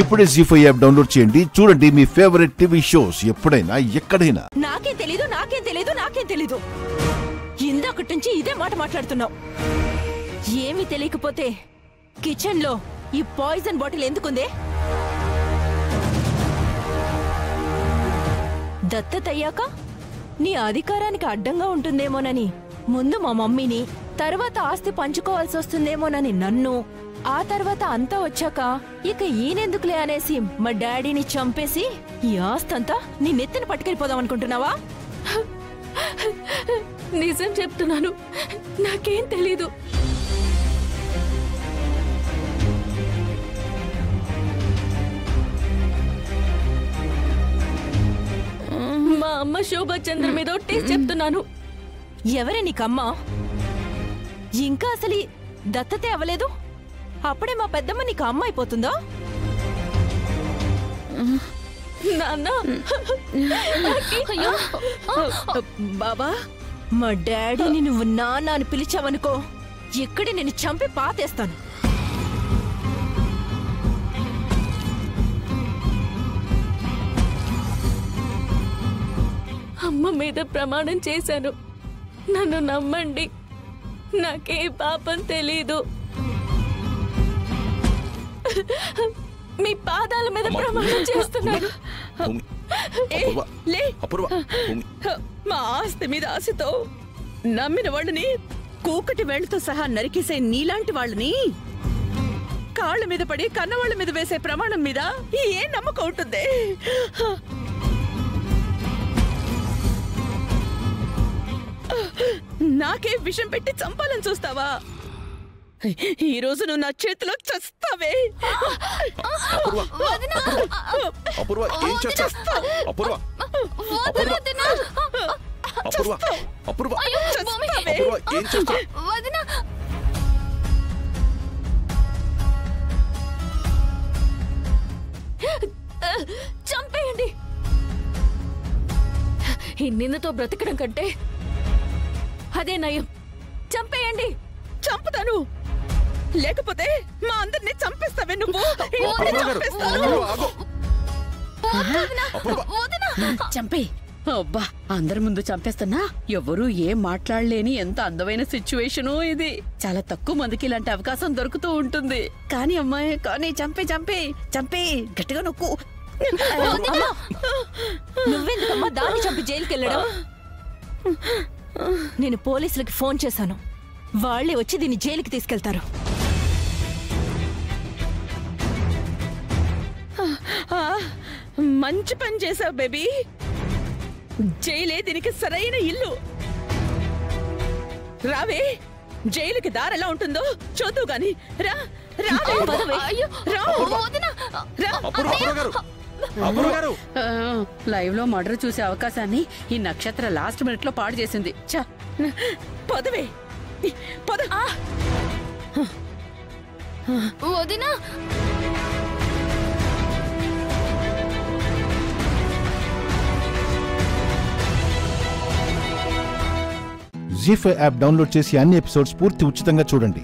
ఇప్పుడే జీ5 app download చేయండి. చూడండి మీ ఫేవరెట్ టీవీ షోస్ ఎప్పుడైనా ఎక్కడైనా. నాకేం తెలీదు. ఇందాకటి నుంచి ఇదే మాట మాట్లాడుతున్నావు. ఏమీ తెలియకపోతే కిచెన్ లో ఈ పాయిజన్ బాటిల్ ఎందుకుందే? దత్తతయ్యాక నీ అధికారానికి అడ్డంగా ఉంటుందేమోనని ముందు మా మమ్మీని, తర్వాత ఆస్తి పంచుకోవాల్సి వస్తుందేమోనని నన్ను, ఆ తర్వాత అంతా వచ్చాక ఇక ఈయనెందుకులే అనేసి మా డాడీని చంపేసి ఈ ఆస్తంతా నీ నెత్తిన పట్టుకెళ్ళిపోదాం అనుకుంటున్నావా? నిజం చెప్తున్నాను, నాకేం తెలీదు. మా అమ్మ శోభాచంద్ర మీద ఒట్టేసి చెప్తున్నాను. ఎవరే నీకమ్మ? ఇంకా అసలు దత్తతే అవ్వలేదు, అప్పుడే మా పెద్దమ్మ నీకు అమ్మ అయిపోతుందా? నాన్న, బాబా, మా డాడీని నువ్వు నాన్న అని పిలిచావనుకో, ఇక్కడే నేను చంపి పాతేస్తాను. అమ్మ మీద ప్రమాణం చేశాను, నన్ను నమ్మండి, నాకే పాపం తెలీదు. మీ పాదాల మీద ప్రమాణం చేస్తున్నాను. మా ఆస్తి మీద ఆశతో నమ్మిన వాళ్ళని కూకటి వేళ్లతో సహా నరికేసే నీలాంటి వాళ్ళని కాళ్ళ మీద పడి కన్నవాళ్ళ మీద వేసే ప్రమాణం మీద ఏ నమ్మకం ఉంటుంది? నాకే విషం పెట్టి చంపాలని చూస్తావా? ఈ రోజు నువ్వు నా చేతిలో చస్తావే. చంపేయండి. ఈ నిన్నతో బ్రతకడం కంటే అదే నయం. చంపేయండి. చంపుతాను, లేకపోతే మా అందరినీ చంపేస్తావే నువ్వు. చంపే. అబ్బా, అందరి ముందు చంపేస్తున్నా ఎవరు ఏం మాట్లాడలేని ఎంత అందమైన సిచ్యువేషను ఇది. చాలా తక్కువ మందికి ఇలాంటి అవకాశం దొరుకుతూ ఉంటుంది. కానీ అమ్మాయి, కానీ చంపే చంపే చంపే, గట్టిగా నొక్కు. నువ్వెందుకమ్మా దాన్ని చంపి జైలుకి వెళ్ళడం? నేను పోలీసులకి ఫోన్ చేశాను, వాళ్లే వచ్చి దీన్ని జైలుకి తీసుకెళ్తారు. మంచి పని చేసావు బేబీ. జైలే దీనికి సరైన ఇల్లు. రావే, జైలుకి దారి ఎలా ఉంటుందో చూద్దు గాని. రా లైవ్ లో మర్డర్ చూసే అవకాశాన్ని ఈ నక్షత్ర లాస్ట్ మినిట్ లో పాడు చేసింది. పదవే, పద. వదినా, జీ5 యాప్ డౌన్లోడ్ చేసి అన్ని ఎపిసోడ్స్ పూర్తి ఉచితంగా చూడండి.